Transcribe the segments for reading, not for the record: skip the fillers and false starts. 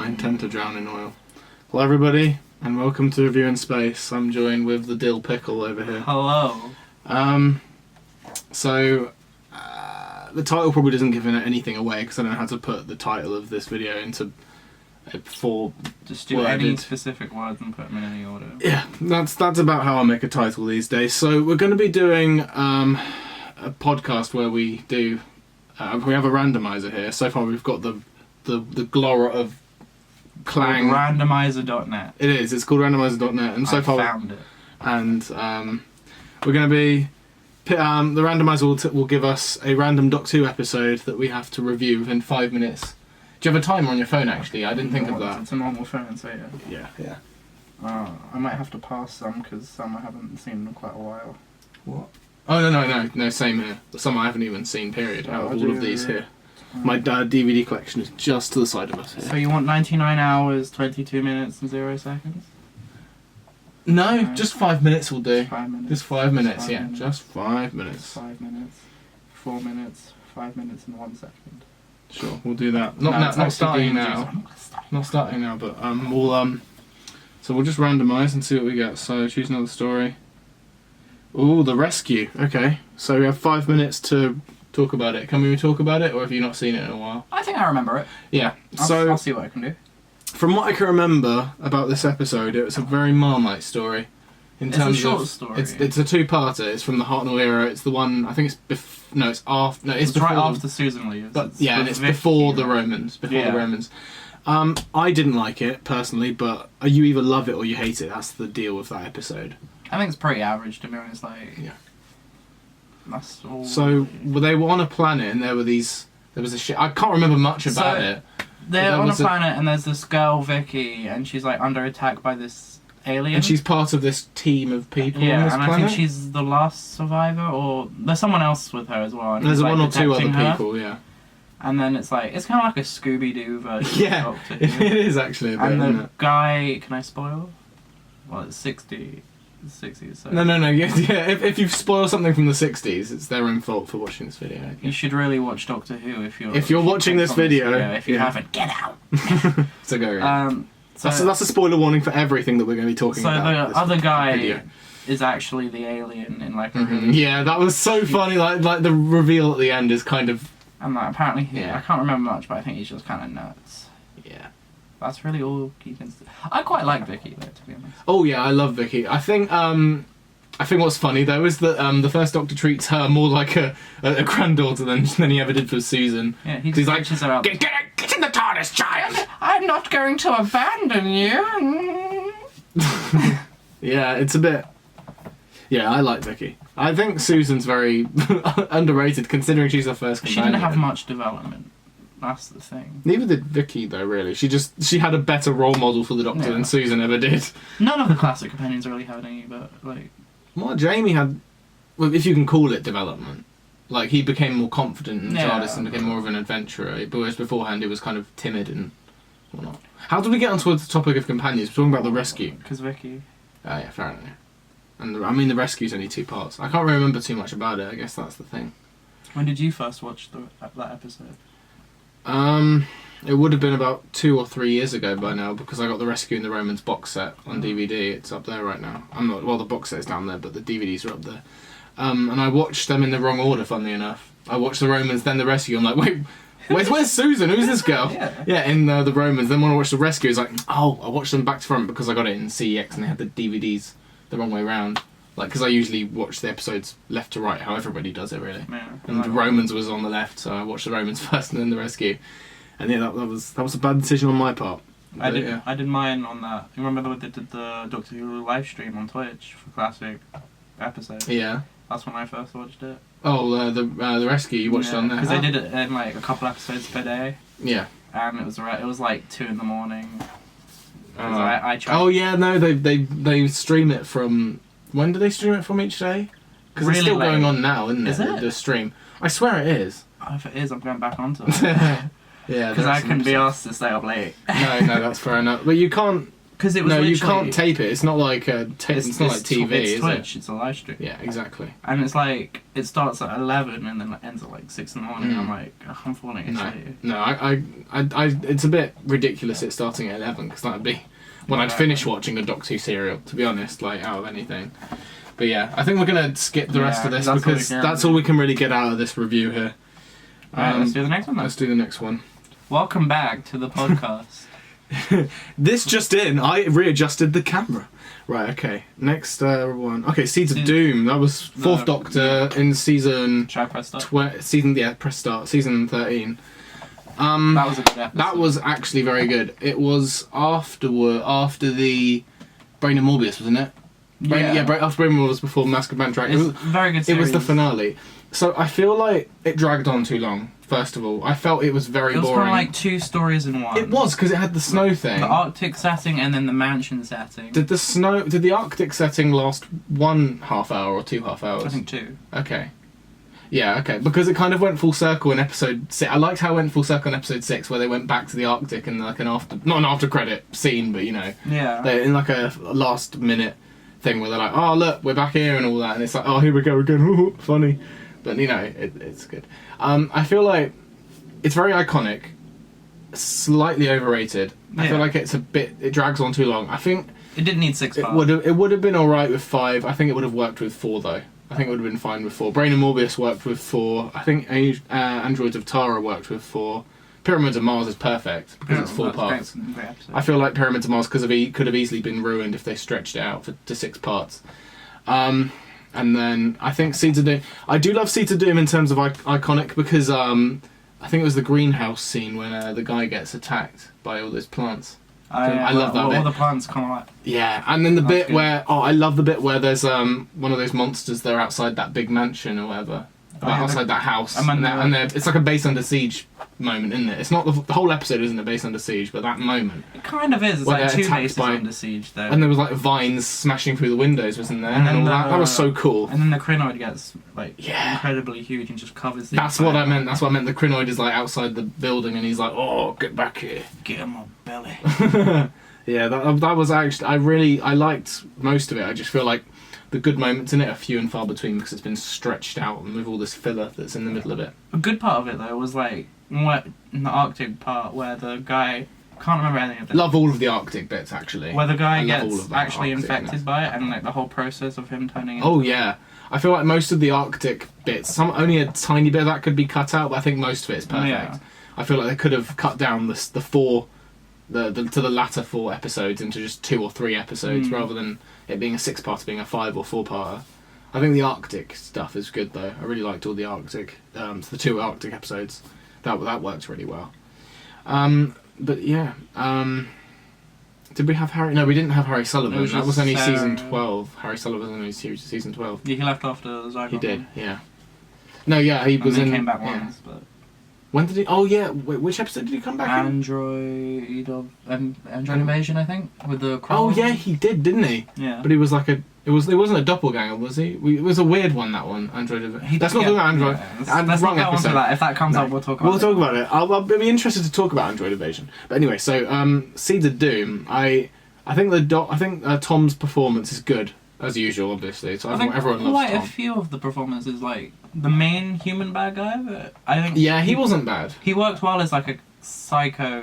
I intend to drown in oil. Hello everybody, and welcome to Review in Space. I'm joined with the Dill Pickle over here. Hello. The title probably doesn't give anything away because I don't know how to put the title of this video into four. Just do any specific words and put them in any order. Yeah, that's about how I make a title these days. So we're going to be doing a podcast where we do we have a randomizer here. So far we've got the Glora of Clang. Randomizer.net. It is. It's called randomizer.net, and so far found it. And we're going to be the randomizer will give us a random Doctor Who episode that we have to review within 5 minutes. Do you have a timer on your phone? Actually, I didn't think of that. It's a normal phone, so yeah. Yeah. I might have to pass some because some I haven't seen in quite a while. What? Oh no! Same here. Some I haven't even seen. Period. Out of all of these here. My DVD collection is just to the side of us here. So you want 99 hours, 22 minutes and 0 seconds? No, just 5 minutes will do. 5 minutes. Just 5 minutes, Just 5 yeah. minutes. Just 5 minutes. Just 5 minutes, 4 minutes, 5 minutes and 1 second. Sure, we'll do that. No, Not it's not starting DVD, now. I'm not gonna start. Not starting now, but so we'll just randomise and see what we get. So choose another story. Ooh, the rescue. Okay, so we have 5 minutes to talk about it. Can we talk about it, or have you not seen it in a while? I think I remember it. Yeah. I'll see what I can do. From what I can remember about this episode, it was a very Marmite story. It's a short story. It's a two-parter. It's from the Hartnell era. It's the one I think it's it's after. No, it's It's right before after Susan leaves. But yeah, and it's before the Romans. Before the Yeah. Romans. I didn't like it personally, but you either love it or you hate it. That's the deal with that episode. I think it's pretty average, to be honest. Yeah. That's all. So they were on a planet, and there was a ship. I can't remember much about it. They're there on a was planet, and there's this girl, Vicky, and she's like under attack by this alien. And she's part of this team of people on this and planet. I think she's the last survivor, or there's someone else with her as well. And There's he's, like, one or two other protecting her. people, yeah. And then it's kind of like a Scooby-Doo version Yeah, of Doctor Who. it is actually a bit, And isn't the it? guy, can I spoil? Well, it's 60s, so... No, yeah. If you spoil something from the 60s, it's their own fault for watching this video. You should really watch Doctor Who if you're watching this video. If you yeah. haven't, get out! So go right. So That's a spoiler warning for everything that we're going to be talking about. the this other guy video. is actually the alien in like a Mhm. really... Yeah, that was so funny. Like the reveal at the end is kind of... And like, apparently, Yeah. I can't remember much, but I think he's just kind of nuts. Yeah. That's really all he can do. I quite like Vicky, though, to be honest. Oh yeah, I love Vicky. I think what's funny though is that the first Doctor treats her more like a granddaughter than he ever did for Susan. Yeah, he He's like, reaches her out. Get in the TARDIS, child! I'm not going to abandon you. Yeah, it's a bit... Yeah, I like Vicky. I think Susan's very underrated considering she's the first She companion. didn't have much development. That's the thing. Neither did Vicky though, really. She had a better role model for the Doctor Yeah. than Susan ever did. None of the classic companions really had any, but like... Well, Jamie had... Well, if you can call it development. Like, he became more confident in the Yeah. TARDIS and became more of an adventurer. But whereas beforehand he was kind of timid and whatnot. How did we get onto the topic of companions? We're talking about the rescue. Because Vicky... Oh yeah, fair enough. And the rescue's only 2 parts. I can't remember too much about it. I guess that's the thing. When did you first watch that episode? It would have been about 2 or 3 years ago by now because I got the Rescue in the Romans box set on DVD. It's up there right now. The box set's down there, but the DVDs are up there. And I watched them in the wrong order, funnily enough. I watched the Romans, then the Rescue. I'm like, wait, where's Susan? Who's this girl? Yeah, in the Romans. Then when I watched the Rescue, it's like, oh, I watched them back to front because I got it in CEX and they had the DVDs the wrong way round. Like, because I usually watch the episodes left to right, how everybody does it, really. Yeah. And the Romans was on the left, so I watched the Romans first and then the Rescue. And yeah, that was a bad decision on my part. I But, yeah. did mine on that. You remember when they did the Doctor Who live stream on Twitch for classic episodes? Yeah. That's when I first watched it. Oh, the Rescue you watched on there. Because they did it in like a couple episodes per day, Yeah. and it was like 2 in the morning. 'Cause I tried. Oh yeah, no, they stream it from... When do they stream it from each day? Because it's Really still going late. on now, isn't it? Is it? The stream. I swear it is. Oh, if it is, I'm going back onto it. Yeah. Because there are I some couldn't be episodes. asked to stay up late. No, that's fair enough. But you can't Because it was No, you literally- can't tape it. It's not like it's not like TV, it's is Twitch. it? It's a live stream. Yeah, exactly. And it's like it starts at 11 and then it ends at like 6 in the morning. I'm like, oh, I'm falling asleep. No, I, it's a bit ridiculous it starting at 11 because that'd be when I'd Exactly. finish watching a Doctor Who serial. To be honest, like out of anything. But yeah, I think we're gonna skip the rest of this that's all we because can that's do. all we can really get out of this review here. Alright, let's do the next one then. Let's do the next one. Welcome back to the podcast. This just in, I readjusted the camera. Right, okay. Next one. Okay, Seeds of Doom. That was Fourth Doctor in season... Should I press start? Press start. Season 13. That was a good episode. That was actually very good. It was after the Brain and Morbius, wasn't it? After Brain and Morbius, before Mask of Mandrake. It's a very good It series. was the finale. So I feel like it dragged on too long, first of all. I felt it was very It was boring. from like 2 stories in one. It was, because it had the snow thing. The Arctic setting and then the mansion setting. Did the Arctic setting last 1.5 hour or 2.5 hours? I think 2. Okay. Yeah, okay. Because it kind of went full circle in episode 6. I liked how it went full circle in episode 6, where they went back to the Arctic and like not an after credit scene, but you know, Yeah. they're in like a last minute thing where they're like, oh look, we're back here and all that, and it's like, oh here we go again, funny. But you know, it's good. I feel like it's very iconic, slightly overrated. I Yeah. feel like it drags on too long. I think It didn't need 6 it parts. would have been alright with 5. I think it would have worked with 4 though. I think it would have been fine with 4. Brain and Morbius worked with 4. I think Androids of Tara worked with 4. Pyramids of Mars is perfect because it's 4 parts. Great episode. I feel like Pyramids of Mars could have easily been ruined if they stretched it out to 6 parts. And then I think Seeds of Doom. I do love Seeds of Doom in terms of iconic because I think it was the greenhouse scene when the guy gets attacked by all those plants. I love that all bit. the plants come like. Yeah, and then the That's bit good. where I love the bit where there's one of those monsters. They're outside that big mansion or whatever, yeah, outside that house, and it's like a base under siege moment, isn't it? It's not the whole episode isn't a base under siege, but that moment. It kind of is. It's Well, like they're 2 attacked bases by- under siege though. And there was like vines smashing through the windows, wasn't there? And then all that. That was so cool. And then the Crinoid gets like Yeah. incredibly huge and just covers the. That's what I meant. That's what I meant. The Crinoid is like outside the building, and he's like, "Oh, get back here." Get in my belly. Yeah, that was actually I liked most of it. I just feel like the good moments in it are few and far between because it's been stretched out and with all this filler that's in the middle of it. A good part of it though was like in the Arctic part where the guy can't remember anything of it. Love all of the Arctic bits actually. Where the guy I love all gets of that actually Arctic infected by it and like the whole process of him turning. Oh yeah, I feel like most of the Arctic bits, only a tiny bit of that could be cut out, but I think most of it is perfect. Yeah. I feel like they could have cut down to the latter 4 episodes into just 2 or 3 episodes rather than it being a 6-parter being a 5 or 4-parter. I think the Arctic stuff is good though. I really liked all the Arctic, the 2 Arctic episodes. That worked really well. But yeah, did we have Harry? No, we didn't have Harry Sullivan. It was That was just only Sarah. season 12. Harry Sullivan was only season 12. Yeah, he left after the Zygon. He did, yeah. No, yeah, he And was then in. came back yeah. once, but When did he? Oh yeah, which episode did he come back in? Android Invasion, I think, with the. Oh Crow. yeah, he did, didn't he? Yeah. But he was like it wasn't a doppelganger, was he? It was a weird one, that one. Android. Let's not talk about Android. Let's wrong not go on to episode. that. If that comes No. up, we'll talk about We'll it. talk about it. I'll be interested to talk about Android Invasion. But anyway, so Seeds of Doom. I think Tom's performance is good as usual, obviously. So I think everyone loves quite Tom. a few of the performances, like the main human bad guy, but I think Yeah, he wasn't bad. He worked well as like a psycho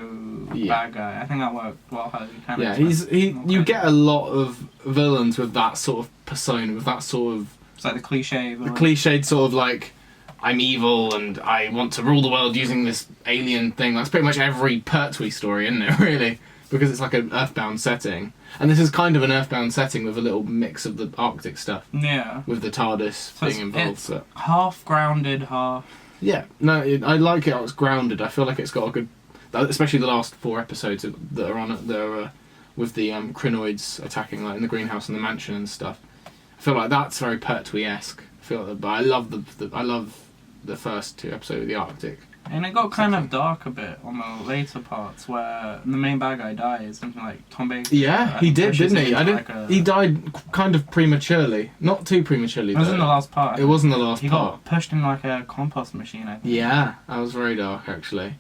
Yeah. bad guy. I think that worked well. How he kind Yeah, of you get a lot of villains with that sort of persona, with that sort of It's like the cliche. the cliched sort of like, I'm evil and I want to rule the world using this alien thing. That's pretty much every Pertwee story, isn't it, really? Because it's like an Earthbound setting. And this is kind of an Earthbound setting with a little mix of the Arctic stuff, Yeah. with the TARDIS So being involved. it's So. half grounded, half. Yeah, no, I like it how it's grounded. I feel like it's got a good... Especially the last 4 episodes that are on it, that are, with the Crinoids attacking like in the greenhouse and the mansion and stuff. I feel like that's very Pertwee-esque. But I love I love the first 2 episodes of the Arctic. And it got kind of dark a bit on the later parts where the main bad guy dies, something like Tom Baker. Yeah, he did, pushes didn't he? him into He died kind of prematurely. Not too prematurely, It was though. in the last part. It was in the last He part. got pushed in like a compost machine, I think. Yeah, that was very dark, actually.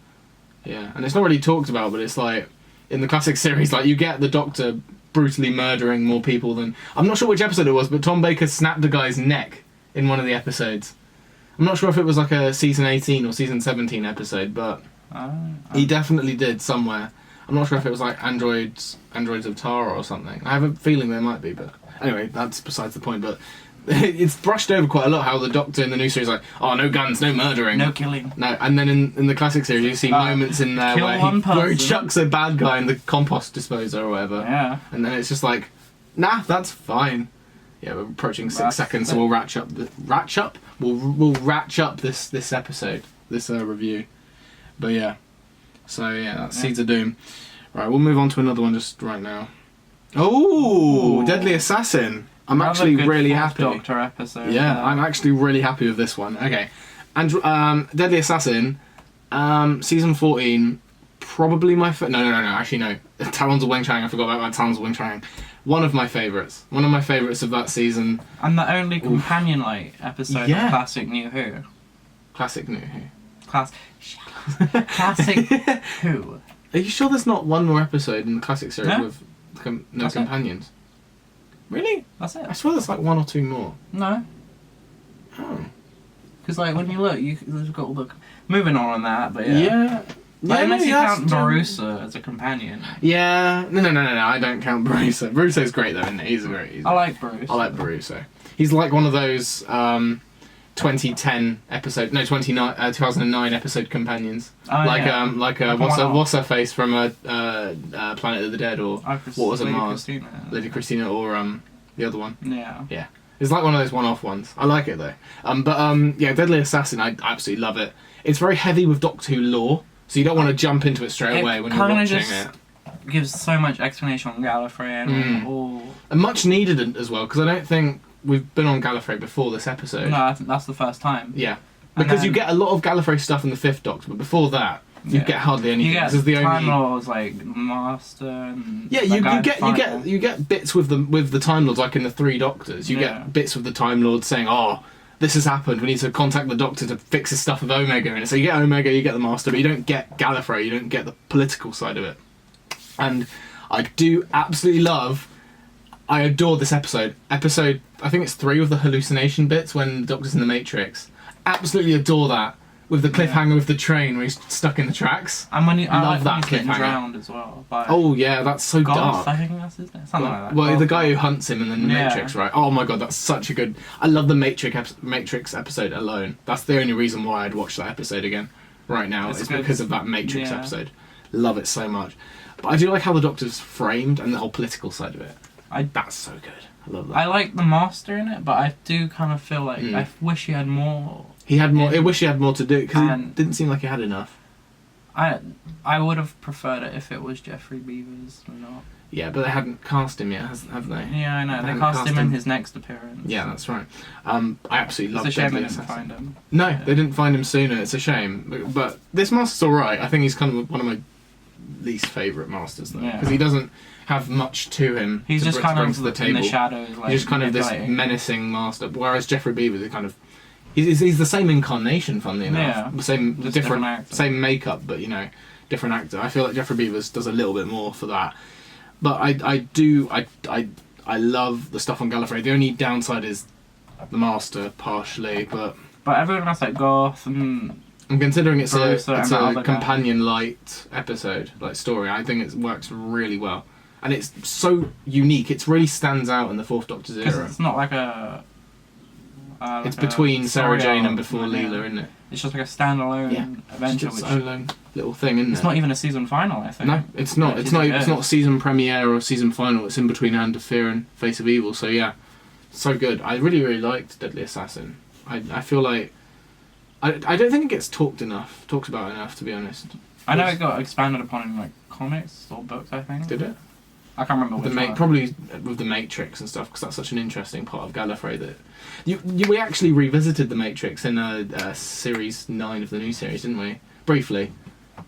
Yeah, and it's not really talked about, but it's like in the classic series, like you get the Doctor brutally murdering more people than, I'm not sure which episode it was, but Tom Baker snapped a guy's neck in one of the episodes. I'm not sure if it was like a season 18 or season 17 episode, but he definitely did somewhere. I'm not sure if it was like Androids of Tara or something. I have a feeling there might be, but anyway, that's besides the point. But it's brushed over quite a lot how the Doctor in the new series is like, oh, no guns, no murdering. No killing. No, and then in the classic series you see moments in there kill one where he person. chucks a bad guy in the compost disposer or whatever. Yeah. And then it's just like, nah, that's fine. Yeah, we're approaching 6 seconds, so we'll ratch up We'll ratch up this episode, this review. But yeah. So yeah, that's Seeds of Doom. Right, we'll move on to another one just right now. Oh, Deadly Assassin. I'm actually really happy. Doctor episode. Yeah, I'm actually really happy with this one. Okay, and Deadly Assassin, season 14, probably my no, actually no. Talons of Wing Chang. I forgot about Talons of Wing Chang. One of my favourites. One of my favourites of that season. And the only companion like episode of Classic New Who. Classic New Who. Classic Who. Are you sure there's not one more episode in the classic series with no That's companions? Really? That's it? I swear there's like one or two more. No. Oh. Because like when you look, you've got all the... Moving on that, but unless you count Barusa as a companion. Yeah. No, I don't count Barusa. Baruso's great though, isn't he? He's great. I like Bruce. I like Baruso. He's like one of those 2010 episode, no, 2009 episode companions. Oh, What's her face from Planet of the Dead, or what was it, Lady Mars? Christina. Lady Christina, or the other one. Yeah. Yeah. It's like one of those one-off ones. I like it though. Deadly Assassin, I absolutely love it. It's very heavy with Doctor Who lore, so you don't want to jump into it straight away when you're watching it. Gives so much explanation on Gallifrey and all. And much needed as well, because I don't think we've been on Gallifrey before this episode. No, I think that's the first time. Yeah. Because you get a lot of Gallifrey stuff in the Fifth Doctor, but before that, you get hardly anything. You get This is the Time only... Lords like Master and you get bits with the Time Lords, like in the Three Doctors. You get bits with the Time Lords saying, "Oh, this has happened. We need to contact the Doctor to fix his stuff with Omega." And so you get Omega, you get the Master, but you don't get Gallifrey. You don't get the political side of it. And I do absolutely love. I adore this episode. Episode, I think it's 3 with the hallucination bits when the Doctor's in the Matrix. Absolutely adore that. With the cliffhanger with the train where he's stuck in the tracks. And when I love that getting cliffhanger. Drowned as well. By Oh yeah, that's so Goth, dark. I think that's his name. Something like that. Well, Goth. the guy who hunts him in the Matrix, right? Oh my god, that's such a good... I love the Matrix episode alone. That's the only reason why I'd watch that episode again right now. It's because of that Matrix episode. Love it so much. But I do like how the Doctor's framed and the whole political side of it. That's so good. I love that. I like the Master in it, but I do kind of feel like I wish he had more. He had more. I wish he had more to do because it didn't seem like he had enough. I would have preferred it if it was Jeffrey Beavers or not. Yeah, but they hadn't cast him yet, have they? Yeah, I know. They cast him in his next appearance. Yeah, that's right. I absolutely love It's a shame Deadly they didn't Assassin. find him. No, they didn't find him sooner. It's a shame. But this Master's alright. I think he's kind of one of my least favourite Masters, though. Because he doesn't have much to him He's to just bring kind of to the in table. the shadows. Like, He's just kind of this menacing Master. Whereas Jeffrey Beavers is kind of... He's the same incarnation, funnily enough. Yeah. Same, Just different actor. same makeup, but, different actor. I feel like Jeffrey Beavers does a little bit more for that. But I love the stuff on Gallifrey. The only downside is the Master, partially, but everyone else like Goth and I'm considering it's Barusa and that a other guy. companion light episode, like story. I think it works really well, and it's so unique. It really stands out in the Fourth Doctor's era. it's not like a. It's between Sarah Jane and before yeah. Leela, isn't it? It's just like a standalone adventure. It's its own little thing, isn't it? It's not even a season final, I think. No, it's not. It's not. It's not season premiere or season final. It's in between Hand of Fear and Face of Evil. So yeah, so good. I really liked Deadly Assassin. I feel like I don't think it gets talked about enough, to be honest. I know it got expanded upon in like comics or books. I think. Did it? I can't remember which one. Probably with the Matrix and stuff, because that's such an interesting part of Gallifrey that we actually revisited the Matrix in series 9 of the new series, didn't we? Briefly,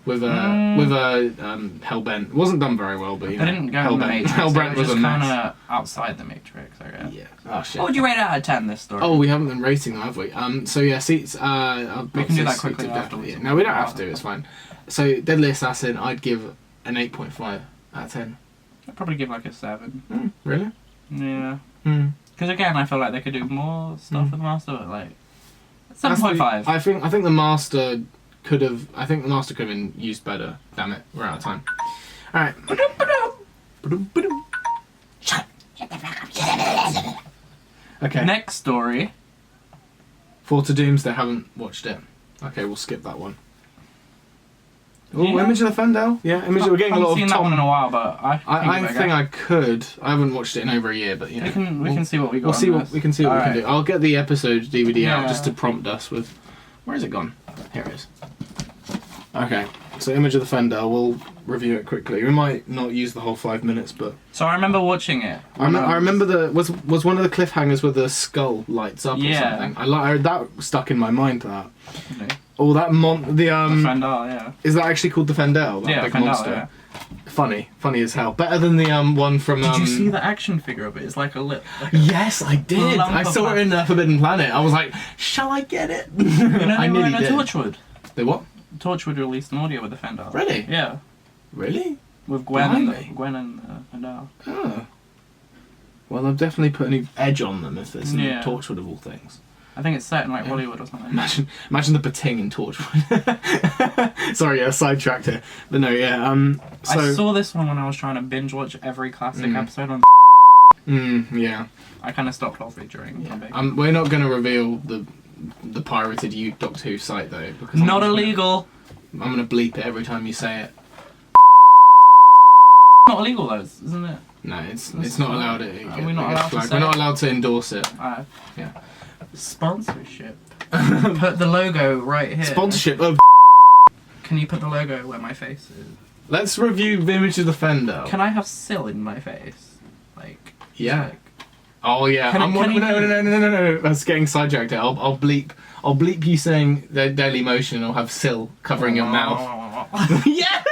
with Hellbent. It wasn't done very well, but They didn't go in the Matrix. Hellbent It was was a just mess. kind of outside the Matrix, I guess. Yeah. Oh shit. What would you rate out of 10 this story? Oh, we haven't been rating them, have we? So yeah, seats. We can do that quickly afterwards. No, we don't have to. It's fine. So Deadly Assassin, I'd give an 8.5 out of 10. I'd probably give like a 7. Really? Yeah. Hmm. Because again, I feel like they could do more stuff with the Master, but like 7.5. I think the Master could have. I think the Master could have been used better. Damn it, we're out of time. All right. Okay. Next story. Forza Doomsday. Haven't watched it. Okay, we'll skip that one. Oh, Yeah. Image of the Fendel. Yeah, Image. We're getting a I lot haven't of seen that Tom. one in a while, but I think I could. I haven't watched it in over a year, but you know. We can see what we got. We'll see on what this. we can see what we can Alright. do. I'll get the episode DVD out Yeah. just to prompt us with. Where is it gone? Here it is. Okay, so Image of the Fendel. We'll review it quickly. We might not use the whole 5 minutes, but So I remember watching it. I remember the was one of the cliffhangers where the skull lights up or Yeah. something. That stuck in my mind. That. Okay. Oh, that the Fendel, yeah. Is that actually called the Fendel? That Yeah, big Fendel, monster. yeah. Funny as hell. Better than the one from. Did you see the action figure of it? It's like a lip. Yes, I did. lump I of saw it in Forbidden Planet. I was like, shall I get it? You know, I they were nearly in a did. Torchwood. They what? Torchwood released an audio with the Fendel. Really? Yeah, Really? with Gwen and Blimey. Fendel. Oh. Well, I've definitely put a new edge on them if it's in Yeah. Torchwood of all things. I think it's set in like Yeah. Hollywood or something. Imagine the Bating in Torchwood. Sorry, yeah, sidetracked here. But no, yeah. So. I saw this one when I was trying to binge watch every classic episode on. Yeah. I kind of stopped halfway during. We're not going to reveal the pirated Doctor Who site though because Not illegal. I'm going to bleep it every time you say it. Not illegal though, isn't it? No, it's not allowed. Are we not allowed to say We're not it? allowed to endorse it. Yeah. Sponsorship. Put the logo right here. Sponsorship of. Can you put the logo where my face is? Let's review the Image of the Fendel. Can I have Syl in my face? Like. Yeah. Like, Oh yeah. Can you- No. That's getting sidetracked. Here. I'll bleep you saying the Daily Motion. And I'll have Syl covering your mouth. Yeah.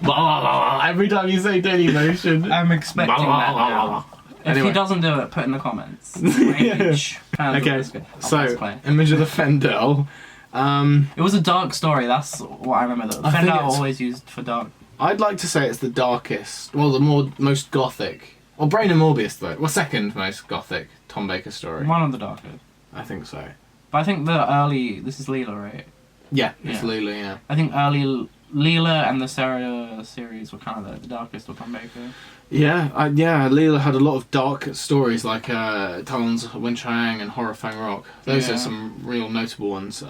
Blah, blah, blah. Every time you say Daily Motion. I'm expecting Blah, blah, that blah, now. blah. If Anyway. he doesn't do it, put in the comments. Rage. Okay. I'll So press play. Image of the Fendel. It was a dark story. That's what I remember. The I think Fendel it's- always used for dark. I'd like to say it's the darkest. Well, the most gothic. Well, Brain and Morbius though. Well, second most gothic Tom Baker story. One of the darkest. I think so. But I think the early. This is Leela, right? Yeah, it's Yeah. Lulu. Yeah. I think early Leela and the Sarah series were kind of the darkest of Tom Baker. Yeah, Leela had a lot of dark stories like Talons of Winchang and Horror Fang Rock. Those Yeah. are some real notable ones.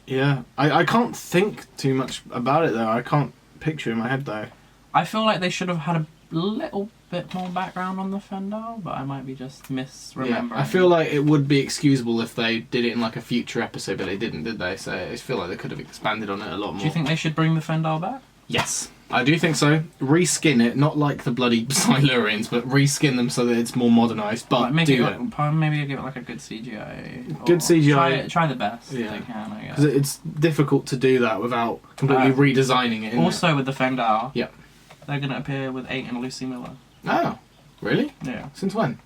Yeah, I can't think too much about it though. I can't picture in my head though. I feel like they should have had a little bit more background on the Fendel, but I might be just misremembering. Yeah, I feel like it would be excusable if they did it in like a future episode, but they didn't, did they? So I feel like they could have expanded on it a lot more. Do you think they should bring the Fendel back? Yes, I do think so. Reskin it, not like the bloody Silurians, but reskin them so that it's more modernised. But Like, make do it it. maybe give it like a good CGI. Good or CGI. Try the best Yeah. they can, I guess. Because it's difficult to do that without completely redesigning it. isn't Also with the Fendel, Yep. they're going to appear with 8 and Lucy Miller. it? Oh, really? Yeah. Since when?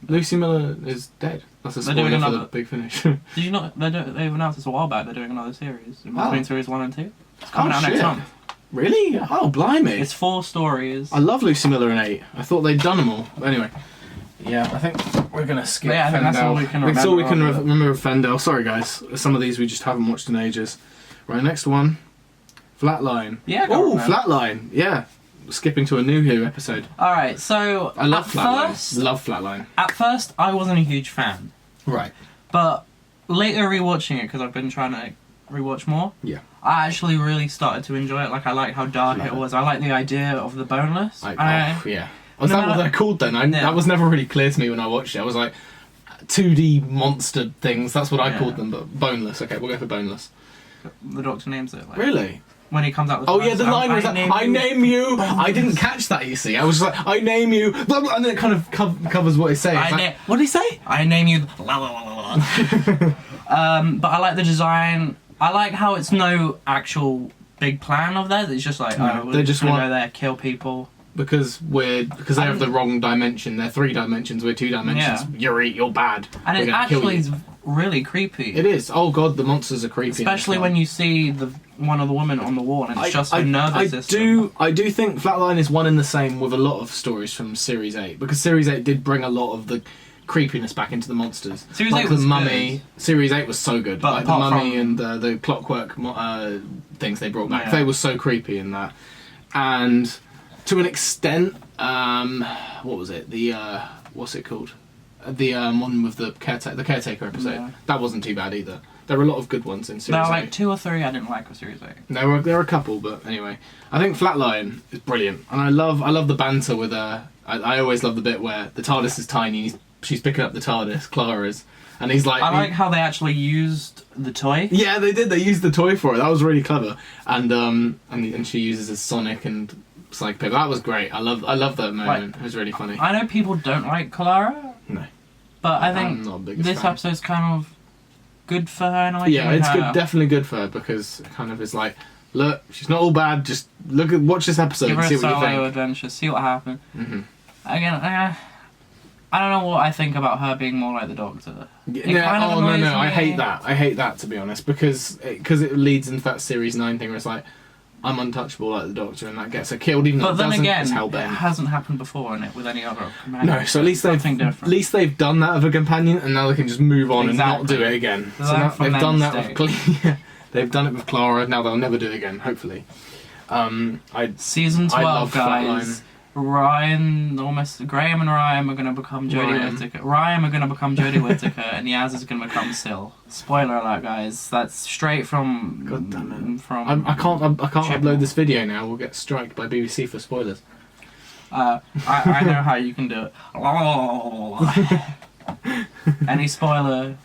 Lucy Miller is dead. That's a They're doing spoiler for the another- big finish. Did you not? They've announced this a while back. They're doing another series in Oh. between series 1 and 2. It's coming Oh, out next shit. month. Really? Oh, blimey. It's 4 stories. I love Lucy Miller and 8. I thought they'd done them all. But anyway. Yeah, I think we're going to skip Yeah, I think that's all we can remember. That's all we can of it. remember of Fendel. Sorry, guys. Some of these we just haven't watched in ages. Right, next one. Flatline. Yeah, go Oh, on, man. Flatline. Yeah. Skipping to a new Who episode. Alright, so I love at Flatline. first, Love Flatline. at first, I wasn't a huge fan. Right. But later rewatching it, because I've been trying to rewatch more, Yeah. I actually really started to enjoy it. Like, I like how dark Love it it. was. I like the idea of the boneless. Yeah. Was No that what matter- they're called then? Yeah. That was never really clear to me when I watched it. I was like, 2D monster things. That's what I Yeah. called them, but boneless. Okay, we'll go for boneless. The Doctor names it. Like, Really? When he comes out with Oh yeah, the line was like, I name you. Boneless. I didn't catch that. You see, I was like, I name you, blah, blah, and then it kind of covers what he's saying. It's like, what did he say? I name you. La, la, la, la, la. But I like the design. I like how it's no actual big plan of theirs. It's just like, No, oh, they we're just gonna want- go there, kill people. Because they have the wrong dimension. They're 3 dimensions. We're 2 dimensions. Yeah. You're bad. And We're it gonna kill actually you. is really creepy. It is. Oh god, the monsters are creepy. in this Especially one. when you see the one of the women on the wall, and it's just her nervous system. I do think Flatline is one in the same with a lot of stories from Series 8, because Series 8 did bring a lot of the creepiness back into the monsters. Series 8 the was Mummy. good. Series 8 was so good. But Like the apart Mummy from- and the Clockwork things they brought back, Yeah. they were so creepy in that. And to an extent, what was it? What's it called? The one with the caretaker episode. Yeah. That wasn't too bad either. There were a lot of good ones in There Series were 8. like 2 or 3 I didn't like with Series 8. There were a couple, but anyway, I think Flatline is brilliant, and I love the banter with her. I always love the bit where the TARDIS is tiny, she's picking up the TARDIS, Clara's, and he's like, I like how they actually used the toy. yeah, they did. They used the toy for it. That was really clever, and she uses his Sonic and Psychic Paper. That was great. I love that moment. It was really funny. I know people don't like Clara, No, but I I'm think not the biggest this fan. episode's kind of good for her in a way. Yeah, giving it's her- good, definitely good for her, because it kind of is like, look, she's not all bad. Just watch this episode Give and her see a what you solo think. adventure, see what happens. hmm Again, I don't know what I think about her being more like the Doctor. It Yeah, kind of oh no, annoys I me. hate that. I hate that, to be honest, because it leads into that Series 9 thing where it's like, I'm untouchable like the Doctor, and that gets her killed, even though But it then doesn't. again, It's it Hellbent. hasn't happened before in it with any other companion. No, so at least they've Something different. at least they've done that with a companion, and now they can just move on and not do Exactly. it again. So Learn now, from they've their done that with mistake. yeah, they've done it with Clara. Now they'll never do it again. Hopefully. Season I 12, love guys. Graham and Ryan are going to become Jodie Ryan. Whittaker. Ryan are going to become Jodie Whittaker, and Yaz is going to become Syl. Spoiler alert, guys. That's straight from. God damn it. From. I can't Chip. upload this video now. We'll get striked by BBC for spoilers. I know how you can do it. Any spoiler?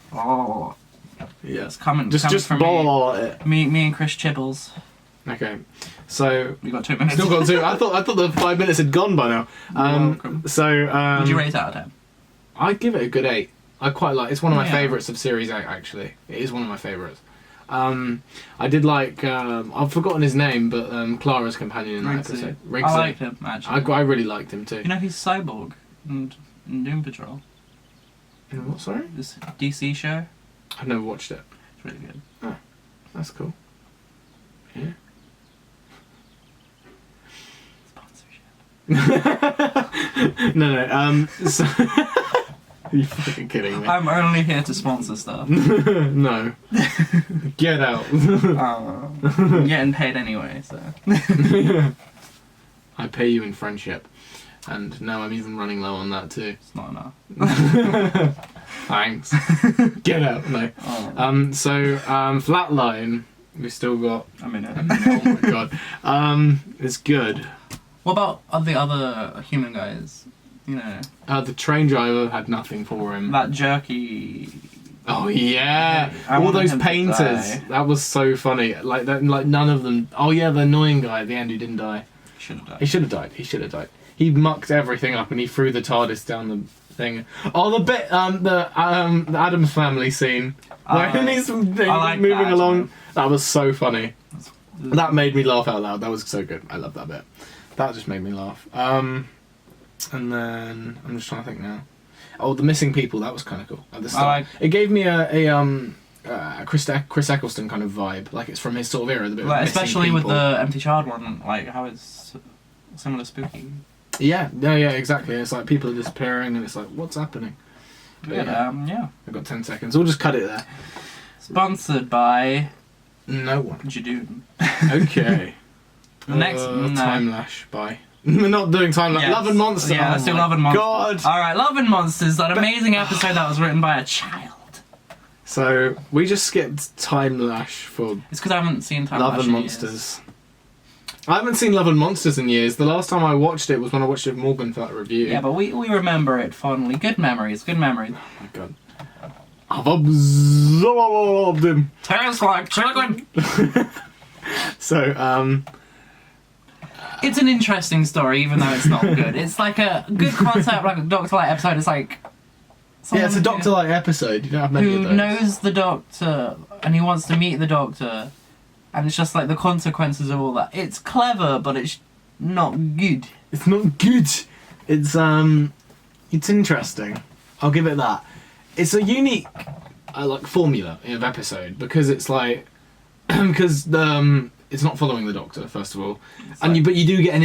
Yeah. It's coming. Just from blah, blah, blah, blah, it. me and Chris Chibbles. Okay. So We got 2 minutes. still got to. I thought the 5 minutes had gone by now. welcome. So Would you rate it out of 10? I'd give it a good 8. I quite like. It's one of my Yeah. favourites of Series 8. Actually, it is one of my favourites. I did like. I've forgotten his name, but Clara's companion in that Rigsy. episode. I Rigsy. liked him actually. I really liked him too. You know he's Cyborg in Doom Patrol. What? Sorry? This DC show. I've never watched it. It's really good. That's cool. Yeah. Sponsorship. No. So are you fucking kidding me? I'm only here to sponsor stuff. No. Get out. I'm getting paid anyway, so. I pay you in friendship, and now I'm even running low on that too. It's not enough. Thanks. Get out. No. Oh, Flatline. We still got. I'm in it. Oh my god. It's good. What about the other human guys? You know, The train driver had nothing for him. that jerky. Oh yeah, I all wanted those him to painters. die. That was so funny. Like that. Like none of them. Oh yeah, the annoying guy at the end who didn't die. Should have died. He should have died. He should have died. He mucked everything up and he threw the TARDIS down the thing. Oh, the bit, the Addams Family scene when he's like moving that, along. man. That was so funny. That made me laugh out loud. That was so good. I love that bit. That just made me laugh. And then I'm just trying to think now. Oh, the missing people. That was kind of cool at the start. It gave me a Chris Eccleston kind of vibe. Like it's from his sort of era. The bit Like, of missing especially with people. the Empty Child one, like how it's similar spooky. Yeah, exactly. It's like people are disappearing, and it's like, what's happening? But Yeah. I've got 10 seconds. We'll just cut it there. Sponsored by No one. Jadoon. Okay. Next, no. Time Lash. Bye. We're not doing Time Lash. Yes. Love and Monster. Yeah, let's Oh do my Love and Monster. God. Alright, Love and Monsters, an amazing episode that was written by a child. So we just skipped Time Lash for It's because I haven't seen Time Love Lash and in years. Monsters. I haven't seen Love and Monsters in years. The last time I watched it was when I watched it with Morgan for that review. Yeah, but we remember it fondly. Good memories, good memories. Oh my god. I've absorbed him. Tastes like chicken. So, It's an interesting story, even though it's not good. It's like a good concept, like a Doctor Light episode. It's like yeah, it's a someone Doctor Light episode. You don't have many who of those. knows the Doctor and he wants to meet the Doctor, and it's just like the consequences of all that. It's clever, but it's not good. It's not good. It's interesting. I'll give it that. It's a unique, like formula of episode because it's like because it's not following the Doctor, first of all, but you do get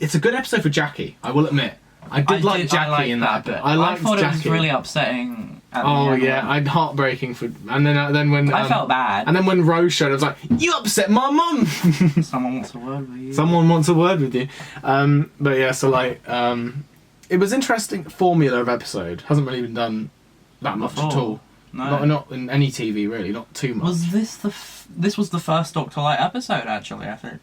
it's a good episode for Jackie. I will admit, I did like Jackie in that bit. I thought Jackie. It was really upsetting. Oh yeah, I'd heartbreaking for, and then when I felt bad, and then when Rose showed, I was like, "You upset my mum." Someone wants a word with you. Someone wants a word with you. But yeah, so like, it was interesting formula of episode. Hasn't really been done that much at all. No. Not in any TV really, not too much. Was this this was the first Doctor Light episode actually? I think.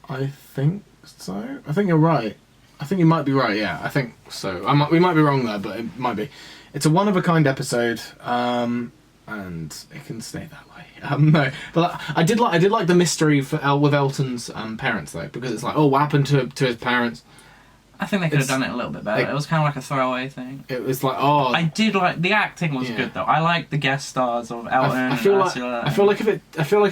I think so. I think you're right. I think you might be right. Yeah, I think so. We might be wrong there, but it might be. It's a one of a kind episode, and it can stay that way. No, but I did like the mystery with Elton's parents though, because it's like, oh, what happened to his parents? I think they could have done it a little bit better. It was kind of like a throwaway thing. It was like, oh, I did like the acting was good though. I liked the guest stars of Elton and Ursula. I feel like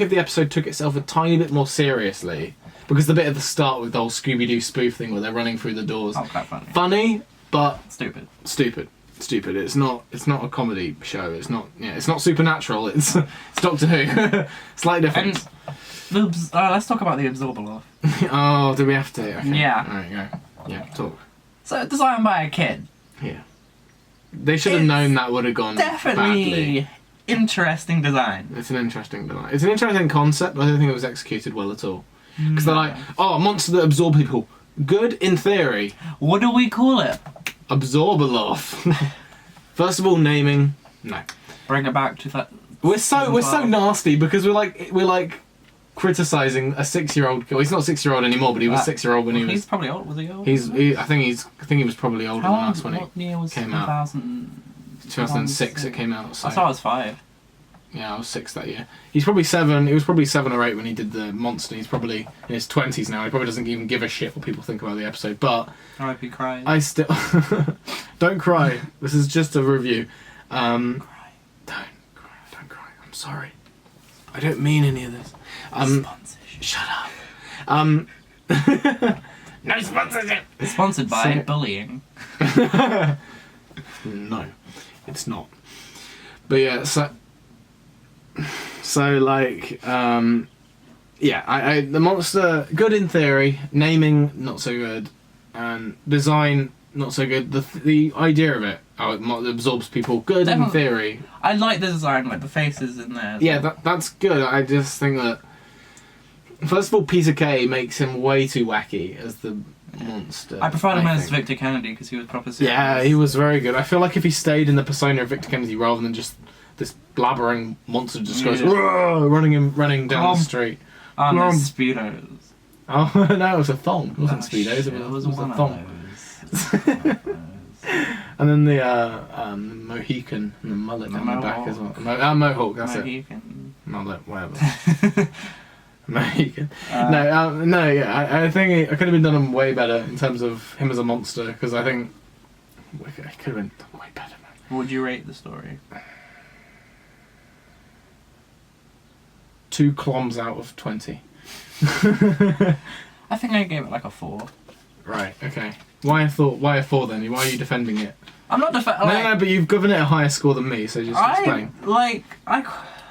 if the episode took itself a tiny bit more seriously, because the bit at the start with the whole Scooby-Doo spoof thing where they're running through the doors, quite funny. Funny, but stupid. It's not a comedy show. It's not Supernatural. It's Doctor Who. Slight difference. And let's talk about the Absorbaloff. Oh, do we have to? Okay. Yeah. All right, go. Yeah, talk. So designed by a kid. Yeah. They should have known that would have gone definitely badly. Interesting design. It's an interesting design. It's an interesting concept, but I don't think it was executed well at all. Because they're like, oh, a monster that absorbs people. Good in theory. What do we call it? Absorbaloff. First of all, naming. No. Bring it back to that. We're so nasty because we're like criticizing a 6-year-old. Well, he's not 6-year-old anymore, but he was 6-year-old when he was. He's probably old. Was he old? I think he was probably older than us when what year was came out. 2006 it came out. So. I thought I was 5. Yeah, I was 6 that year. He's probably 7. He was probably 7 or 8 when he did the monster. He's probably in his 20s now. He probably doesn't even give a shit what people think about the episode. But R.I.P. crying. I still don't cry. This is just a review. Don't cry. I'm sorry. I don't mean any of this. Sponsorship. Shut up. No sponsorship. Sponsored by bullying. No, it's not. But yeah, so like, yeah, the monster good in theory, naming not so good, and design not so good. The idea of it, how it absorbs people, good in theory. I like the design, like the faces in there. Yeah, that's good. I just think that first of all, Peter Kay makes him way too wacky as the monster. I preferred him as Victor Kennedy because he was proper serious. Yeah, he was very good. I feel like if he stayed in the persona of Victor Kennedy rather than just this blabbering monster just goes running down the street. And the Speedos. Oh no, it was a thong. It wasn't Speedos. It was a thong. And then the Mohican and the mullet on the back as well. Mohawk, that's Mohican. it. Mullet, whatever. Mohican. Yeah, I think it could have been done way better in terms of him as a monster, because I think it could have been done way better, man. What would you rate the story? 2 cloms out of 20. I think I gave it like a 4. Right, okay. Why a 4 then? Why are you defending it? I'm not defending. No, but you've given it a higher score than me, so just explain. I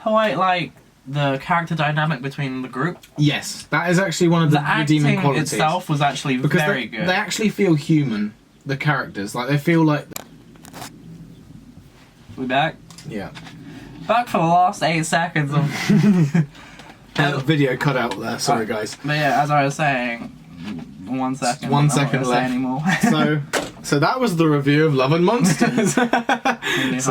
quite like the character dynamic between the group. Yes, that is actually one of the redeeming acting qualities. Itself was actually very good. They actually feel human, the characters. Like, they feel like... We back? Yeah. Back for the last 8 seconds of... video cut out there, sorry guys. But yeah, as I was saying, 1 second. 1 second left. Anymore. so that was the review of Love and Monsters. So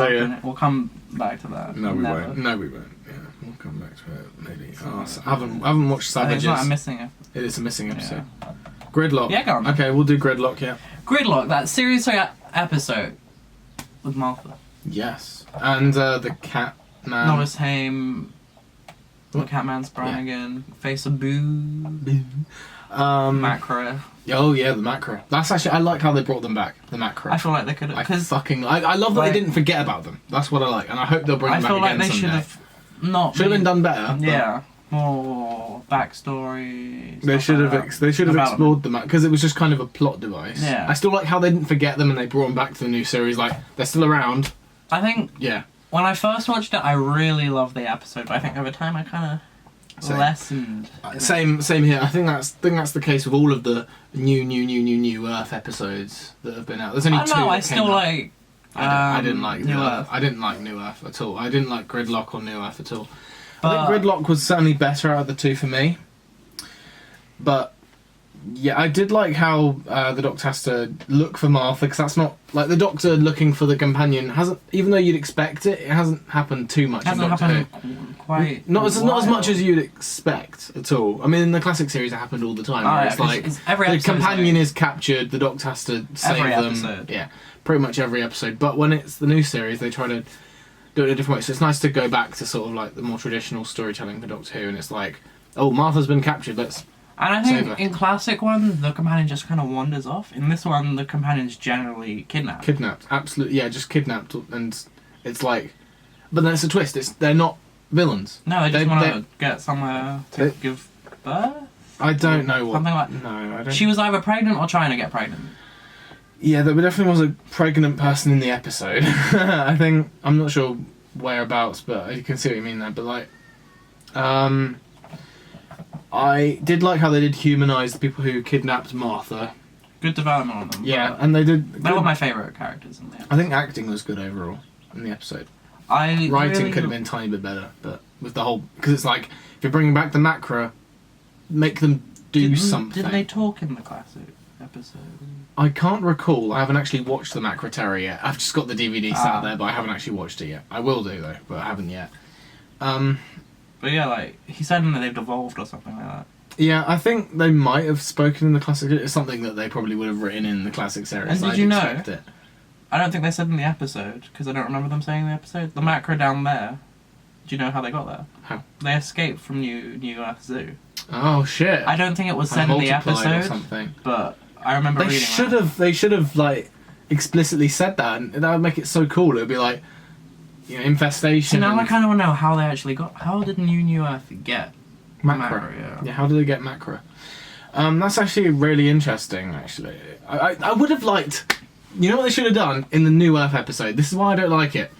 yeah. We'll come back to that. No, we won't. Yeah, we'll come back to it maybe. I haven't watched Savages. It's not a missing episode. It is a missing episode. Yeah. Gridlock. Yeah, go on. Okay, we'll do Gridlock, yeah. Gridlock, that series 3 episode with Martha. Yes. And the cat man. Norris Haim. The Catman Sprang Face of Boo. Macra. Oh yeah, the Macra. That's actually, I like how they brought them back. The Macra. I feel like they could have. I love that they didn't forget about them. That's what I like, and I hope they'll bring them back again someday. I feel like they should have been done better. Yeah, more backstory. They should have explored them because it was just kind of a plot device. Yeah. I still like how they didn't forget them and they brought them back to the new series. Like, they're still around. I think. Yeah. When I first watched it, I really loved the episode, but I think over time I kind of Same. lessened. Same here. I think that's the case with all of the new Earth episodes that have been out. There's only I two. don't know. that I still came out. like. I didn't like New Earth. I didn't like New Earth at all. I didn't like Gridlock or New Earth at all. I But- think Gridlock was certainly better out of the two for me. But yeah, I did like how the Doctor has to look for Martha, because that's not like the Doctor looking for the companion hasn't. Even though you'd expect it, it hasn't happened too much. Hasn't in Doctor happened Who. quite. Not as much while. as you'd expect at all. I mean, in the classic series, it happened all the time. Oh, where yeah, it's like it's every the episode companion like- is captured, the Doctor has to save Every them. episode. Yeah, pretty much every episode. But when it's the new series, they try to do it in a different way. So it's nice to go back to sort of like the more traditional storytelling for Doctor Who, and it's like, oh, Martha's been captured. Let's. And I Save think her. in classic one, the companion just kind of wanders off. In this one, the companion's generally kidnapped. Kidnapped, absolutely, yeah, just kidnapped, and it's like, but then it's a twist. They're not villains. No, they just They- want they- to get somewhere to they- give birth. I don't know what. Something like- No, I don't. She was either pregnant or trying to get pregnant. Yeah, there definitely was a pregnant person in the episode. I think I'm not sure whereabouts, but you can see what you mean there. But like, I did like how they did humanise the people who kidnapped Martha. Good development on them. Yeah, but and they did. they were my favourite characters in there. I think acting was good overall in the episode. I Writing really- could have been a tiny bit better, but with the whole, because it's like if you're bringing back the Macra, make them do something. Didn't they talk in the classic episode? I can't recall. I haven't actually watched the Macra Terror yet. I've just got the DVD sat Ah. there, but I haven't actually watched it yet. I will do though, but I haven't yet. But yeah, like he said that they've devolved or something like that. Yeah, I think they might have spoken in the classic. It's something that they probably would have written in the classic series. And did I'd you know- expect it. I don't think they said in the episode because I don't remember them saying in the episode. The macro down there. Do you know how they got there? How? They escaped from New Earth Zoo. Oh shit! I don't think it was And said in the multiplied or episode, something. but I remember They reading should that. have. They should have like explicitly said that, and that would make it so cool. It would be like, you know, infestation. So now I and kind of want to know how they actually got. How did New Earth get Macra. Yeah. How did they get Macra? That's actually really interesting. Actually, I would have liked. You know what they should have done in the New Earth episode? This is why I don't like it.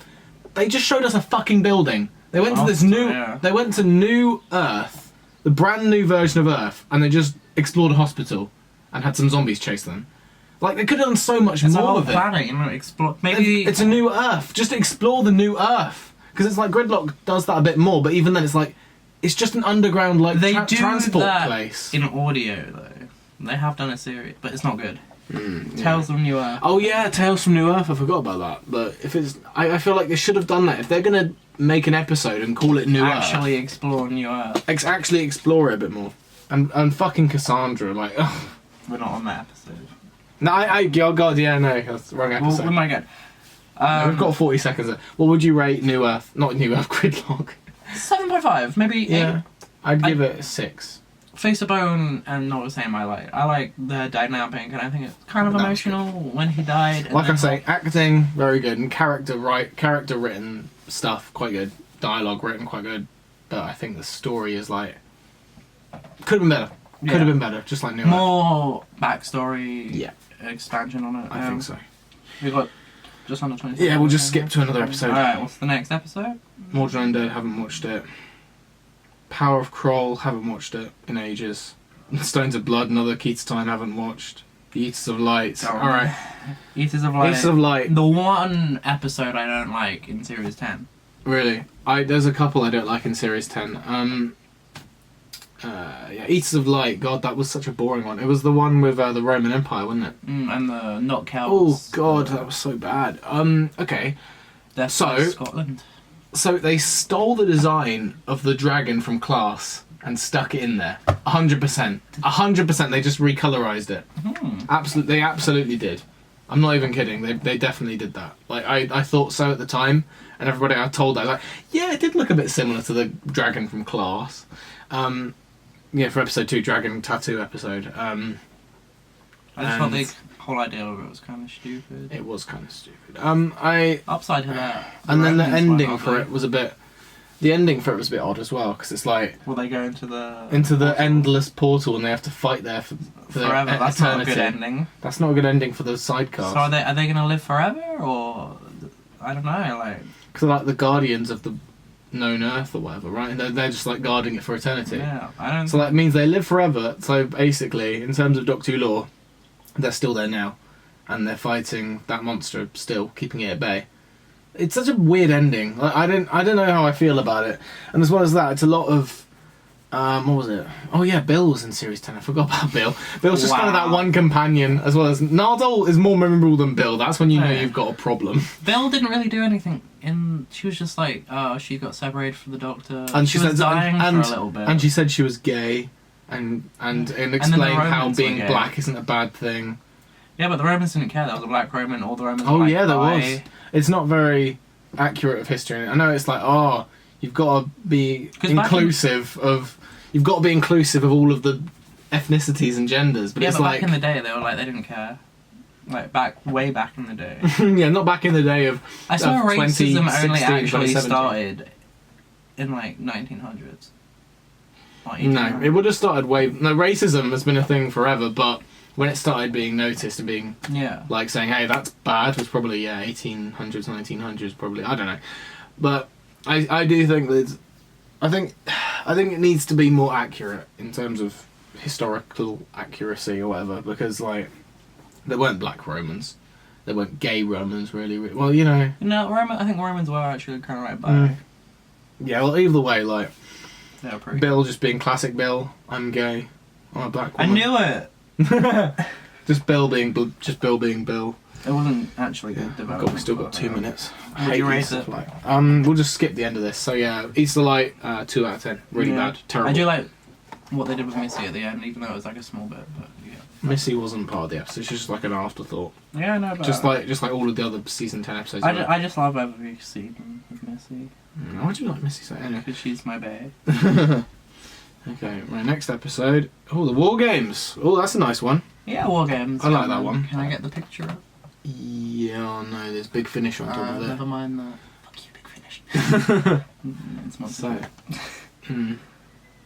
They just showed us a fucking building. They went to this new. Yeah. They went to New Earth, the brand new version of Earth, and they just explored a hospital and had some zombies chase them. Like they could have done so much It's a more whole with it. planet, you know, explore. Maybe It's a new Earth. Just explore the new Earth, because it's like Gridlock does that a bit more. But even then, it's like it's just an underground like they do transport that place. in audio though. They have done a series, but it's not good. Tales of New Earth. Oh yeah, Tales from New Earth. I forgot about that. But if it's, I feel like they should have done that. If they're gonna make an episode and call it New Actually explore New Earth. Earth, actually explore it a bit more. And fucking Cassandra, like, ugh. We're not on that episode. No, oh god, yeah, no, that's the wrong Well, episode. we might get. No, we've got 40 seconds. What would you rate New Earth? Not New Earth, Gridlock. 7.5, maybe 8. I'd give it a 6. Face of Bone and Not the Same I like. I like the dynamic and I think it's kind of That's emotional when he died. and Like I then- say, acting very good, and character written stuff quite good, dialogue written quite good. But I think the story is like could have been better. Yeah. Could have been better, just like New Earth. More backstory Yeah. expansion on it. I think so. We got just under 20 Yeah, we'll just skip to another episode. Alright, what's the next episode? Mordred Undead, haven't watched it. Power of Kroll, haven't watched it in ages. Stones of Blood, another Keats Time, haven't watched. The Eaters of Light. Oh. Alright. Eaters of Light. Eaters of Light. The one episode I don't like in Series 10. Really? There's a couple I don't like in Series 10. Yeah, Eaters of Light, god, that was such a boring one. It was the one with the Roman Empire, wasn't it? And the Not Celts. Oh god, that was so bad. Okay. Death so- by Scotland. So they stole the design of the dragon from Class and stuck it in there. 100%. 100%, they just recolorized it. They absolutely did. I'm not even kidding. They definitely did that. Like I thought so at the time, and everybody I told, I was like, yeah, it did look a bit similar to the dragon from Class. Yeah, for episode 2, Dragon Tattoo episode. I just thought the and- whole idea of it was kind of stupid. It was kind of stupid. Upside to that. And then the Romans ending went for off, it was a bit. The ending for it was a bit odd as well, because it's like Will they go into the endless portal and they have to fight there for forever? That's eternity. not a good ending. That's not a good ending for the sidecast. So are they going to live forever or I don't know? Like Because like the Guardians of the known Earth or whatever, right? And they're just like guarding it for eternity. Yeah, I don't. So that means they live forever. So basically, in terms of Doctor Who lore, they're still there now, and they're fighting that monster still, keeping it at bay. It's such a weird ending. Like, I don't know how I feel about it. And as well as that, it's a lot of what was it? Oh yeah, Bill was in series 10. I forgot about Bill. Bill's just kind of that Wow. one companion, as well as Nardole is more memorable than Bill. That's when you know Yeah. you've got a problem. Bill didn't really do anything. She was just like, oh, she got separated from the Doctor. And she she was said- dying and- for a little bit. And she said she was gay, and the explained how Romans were being gay. black isn't a bad thing. Yeah, but the Romans didn't care. There was a black Roman. All the Romans. Oh were like, yeah, there "Bye." was. It's not very accurate of history. I know it's like, oh, you've got to be 'Cause back inclusive of. You've got to be inclusive of all of the ethnicities and genders, but Yeah, it's but like back in the day, they were like they didn't care. Like way back in the day. yeah, not back in the day of. I swear Of racism 2016, only actually 2017. started in like 1900s. Or No, 1800s. it would have started way. No, racism has been a thing forever, but when it started being noticed and being Yeah. like saying, "Hey, that's bad," was probably 1800s, 1900s, probably. I don't know, but I do think that I think it needs to be more accurate in terms of historical accuracy or whatever, because like there weren't black Romans, there weren't gay Romans really. Well, you know, No, I think Romans were actually kind of right by. Mm. yeah. Well, either way, like They were pretty. Bill just being classic Bill. I'm gay. I'm a black I woman. knew it. Just Bill being Bill. It wasn't actually good God, development. we still got but, 2 minutes. I Would hate you rate Easter it? Light. We'll just skip the end of this. So yeah, Easter Light, 2 out of 10. Really Yeah. bad, terrible. I do like what they did with Missy at the end, even though it was like a small bit. But yeah. Missy wasn't part of the episode. She's just like an afterthought. Yeah, I know. But Just like all of the other season 10 episodes. I just love every season with Missy Why do you like Missy so anyway? because she's my bae. Okay, right. Next episode. Oh, the War Games. Oh, that's a nice one. Yeah, War Games. I like that one. Can I get the picture up? Yeah, oh no, there's Big Finish on top of Never mind that. Fuck you, Big Finish. it. It's not So, hmm.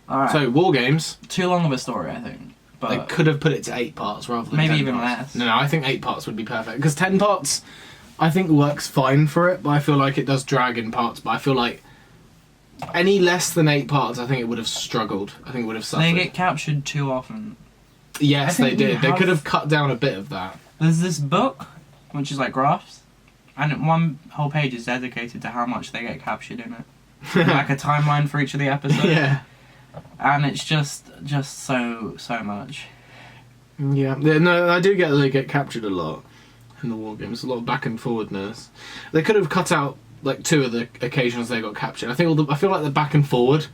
Alright. So War Games. Too long of a story, I think. They But could have put it to 8 parts rather than Maybe 10 even parts. less. No, I think 8 parts would be perfect because 10 parts, I think works fine for it. But I feel like it does drag in parts. But I feel like any less than 8 parts, I think it would have struggled. I think it would have suffered. they get captured too often. Yes, I they think you did. They have- could have cut down a bit of that. There's this book, which is like graphs, and one whole page is dedicated to how much they get captured in it. Like a timeline for each of the episodes. Yeah. And it's just so much. Yeah. No, I do get that they get captured a lot in the War Games. A lot of back and forwardness. They could have cut out like 2 of the occasions they got captured. I feel like the back and forward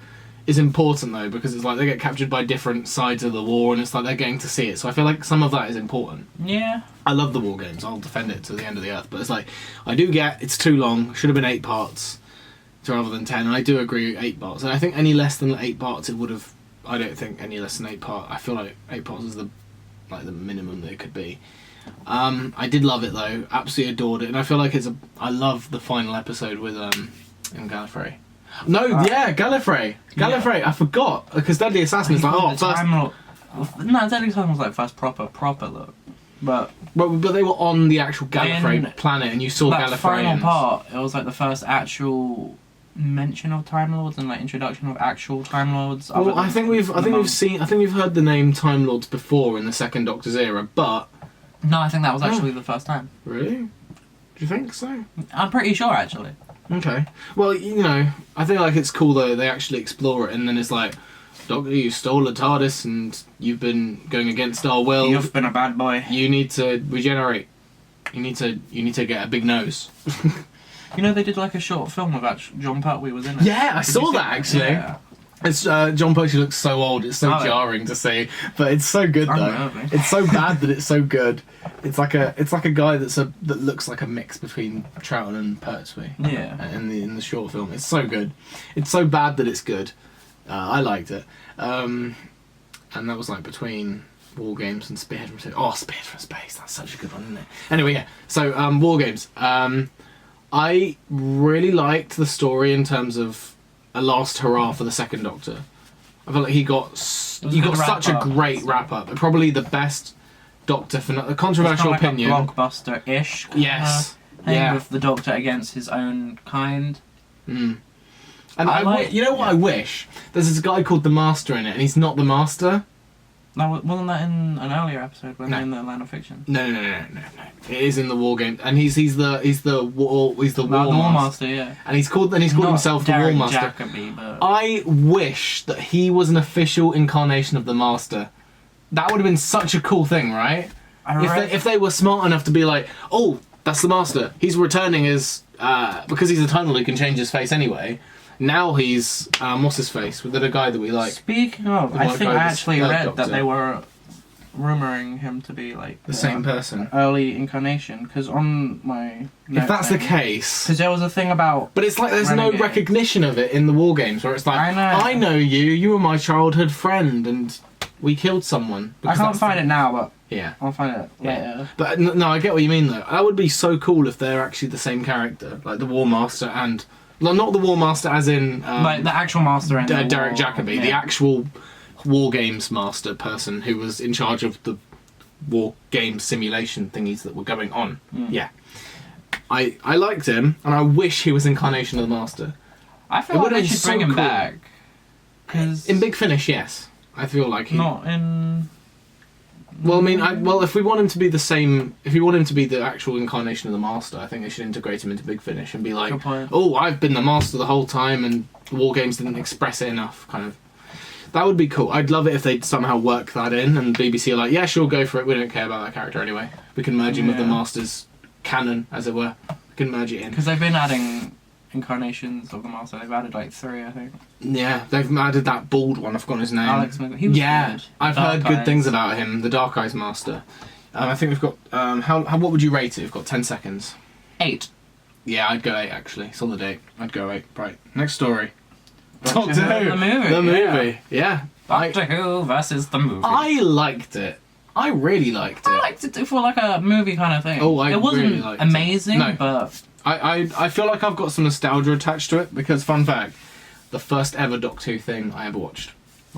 is important though, because it's like they get captured by different sides of the war and it's like they're getting to see it. So I feel like some of that is important. Yeah. I love the War Games. I'll defend it to the end of the earth. But it's like, I do get it's too long. Should have been 8 parts rather than 10. And I do agree 8 parts. And I think any less than 8 parts, it would have. I don't think any less than 8 parts. I feel like 8 parts is the minimum that it could be. I did love it though. Absolutely adored it. And I feel like I love the final episode with in Gallifrey. No, yeah, Gallifrey. Gallifrey. I forgot because Deadly Assassin is like The first. Time Lord- No, Deadly Time was like first proper look. But But they were on the actual Gallifrey In planet, and you saw that final Gallifreyans. part, it was like the first actual mention of Time Lords and like introduction of actual Time Lords. other Well, than I think we've heard the name Time Lords before in the second Doctor's era, but No, I think that was actually the first time. really, do you think so? I'm pretty sure actually. Okay. Well, you know, I think like it's cool though they actually explore it, and then it's like, Doctor, you stole a TARDIS, and you've been going against our will. You've been a bad boy. You need to regenerate. You need to get a big nose. You know they did like a short film of John Pertwee was in it. Yeah, I Did saw you see that actually. Yeah. It's John Pertwee looks so old. It's so Oh, yeah. jarring to see, but it's so good though. Unnerving. It's so bad that it's so good. It's like a guy that looks like a mix between Troughton and Pertwee. Yeah. In the short film, it's so good. It's so bad that it's good. I liked it, and that was like between War Games and Spearhead from Space. Oh, Spearhead from Space. That's such a good one, isn't it? Anyway, yeah. So War Games. I really liked the story in terms of a last hurrah for the second Doctor. I felt like he got was a such good a wrap-up. great wrap up. Probably the best Doctor for a controversial It's kinda opinion. like a blockbuster-ish. Yes. Thing Yeah. with the Doctor against his own kind. Mm. And you know what I wish? There's this guy called the Master in it, and he's not the Master. No, wasn't that in an earlier episode when they're in the land of fiction? No. It is in the war game, and he's the war Master, yeah. And he's called himself the War Master. Jacobi, but... I wish that he was an official incarnation of the Master. That would have been such a cool thing, right? If they were smart enough to be like, oh, that's the Master. He's returning as because he's eternal, he can change his face anyway. Now he's what's his face? The guy that we like. Speaking of, I think I actually read that they were rumoring him to be like the same person, early incarnation. Because on my if that's the case, because there was a thing about, but it's like there's no recognition of it in the war games where it's like I know you. You were my childhood friend, and we killed someone. I can't find it now, but yeah, I'll find it later. Yeah. But no, I get what you mean though. That would be so cool if they're actually the same character, like the War Master and. No, not the War Master as in... like the actual Master and Derek Jacobi, the actual War Games Master person who was in charge of the War Games simulation thingies that were going on. Yeah. I liked him, and I wish he was incarnation of the Master. I feel like they should bring him back. Cause in Big Finish, yes. I feel like he... Not in... Well, I mean, if we want him to be the same, if we want him to be the actual incarnation of the Master, I think they should integrate him into Big Finish and be like, oh, I've been the Master the whole time and the War Games didn't express it enough, kind of. That would be cool. I'd love it if they'd somehow work that in and BBC are like, yeah, sure, go for it. We don't care about that character anyway. We can merge him with the Master's canon, as it were. We can merge it in. Because they've been adding incarnations of the Master. They've added like 3, I think. Yeah, they've added that bald one. I've forgotten his name. Alex Smith. He was good. I've heard good things about him. The Dark Eyes Master. I think we've got. What would you rate it? We've got 10 seconds. 8. Yeah, I'd go 8 actually. It's on the date. I'd go 8. Right. Next story. Doctor Who. The movie. The movie. Yeah. Doctor Who versus the movie. I liked it. I really liked it. I liked it for like a movie kind of thing. Oh, it wasn't really liked amazing, it. No. but I feel like I've got some nostalgia attached to it because, fun fact, the first ever Doctor Who thing I ever watched.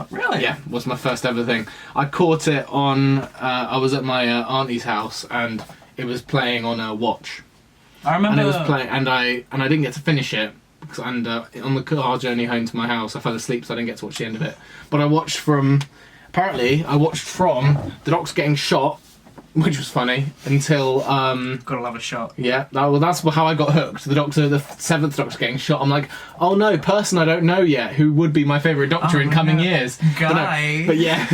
Really? Yeah, was my first ever thing. I caught it on. I was at my auntie's house and it was playing on a watch. I remember. And it was playing, and I didn't get to finish it. And on the car journey home to my house, I fell asleep, so I didn't get to watch the end of it. But I watched from. Apparently, I watched from the Doctor getting shot, which was funny, until Gotta love a shot. yeah, that's how I got hooked. The 7th Doctor getting shot. I'm like, oh no, person I don't know yet, who would be my favourite Doctor in coming years. Guy. But yeah,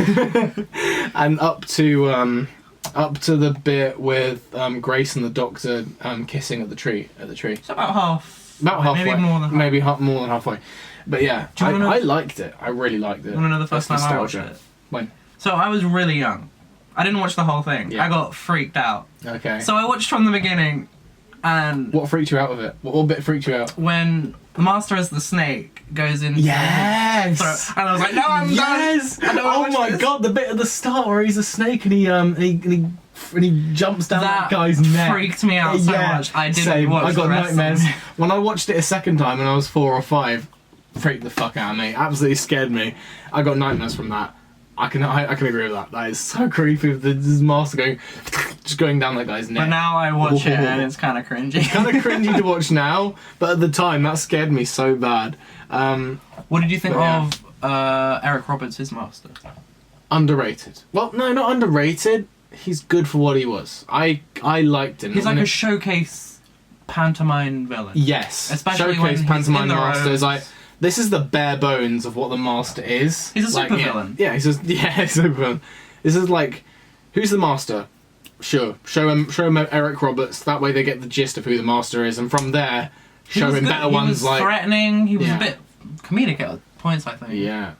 and up to the bit with Grace and the Doctor kissing at the tree. It's about half. About halfway. Maybe more than half. Maybe more than halfway. But yeah, I liked it. I really liked it. You wanna know the first time I watched it? When? So I was really young. I didn't watch the whole thing. Yeah. I got freaked out. Okay. So I watched from the beginning, and What freaked you out of it? What bit freaked you out? when the Master as the Snake goes in, Yes. and I was like, no, I'm yes. done. I don't wanna Oh watch my this. god, the bit at the start where he's a snake and he jumps down that guy's neck. Freaked me out so much. I didn't Same. watch I got the rest nightmares. of it. When I watched it a second time when I was 4 or 5, freaked the fuck out of me. Absolutely scared me. I got nightmares from that. I can agree with that. That is so creepy. This Master just going down that guy's neck. But now I watch it and it's kind of cringy. Kind of cringy to watch now, but at the time that scared me so bad. What did you think But, of Eric Roberts, his Master? Underrated. Well, no, not underrated. He's good for what he was. I liked him. He's like a showcase pantomime villain. Yes. Especially Showcase when he's pantomime in the master is robes. like, this is the bare bones of what the Master is. He's a like, supervillain. Yeah, he's a supervillain. This is like, who's the Master? Sure, show him Eric Roberts. That way they get the gist of who the Master is, and from there, show him better ones like. He was threatening. He was Yeah. a bit comedic at points, I think. Yeah.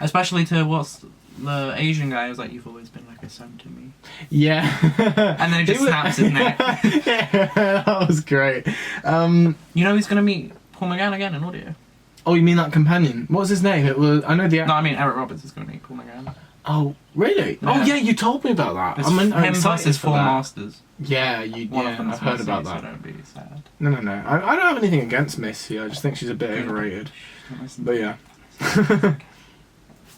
Especially to what's the Asian guy who's like, you've always been like a son to me. Yeah. And then he just snaps his neck. Yeah, that was great. You know he's gonna meet Paul McGann again in audio. Oh, you mean that companion? What was his name? It was. I know the. No, I mean Eric Roberts is gonna meet Paul McGann. Oh, really? Yeah. Oh, yeah. You told me about that. It's I'm him excited versus for 4 that. Masters. Yeah, One of them I've heard about So that. don't be sad. No. I don't have anything against Missy. I just think she's a bit overrated. Don't listen. But yeah.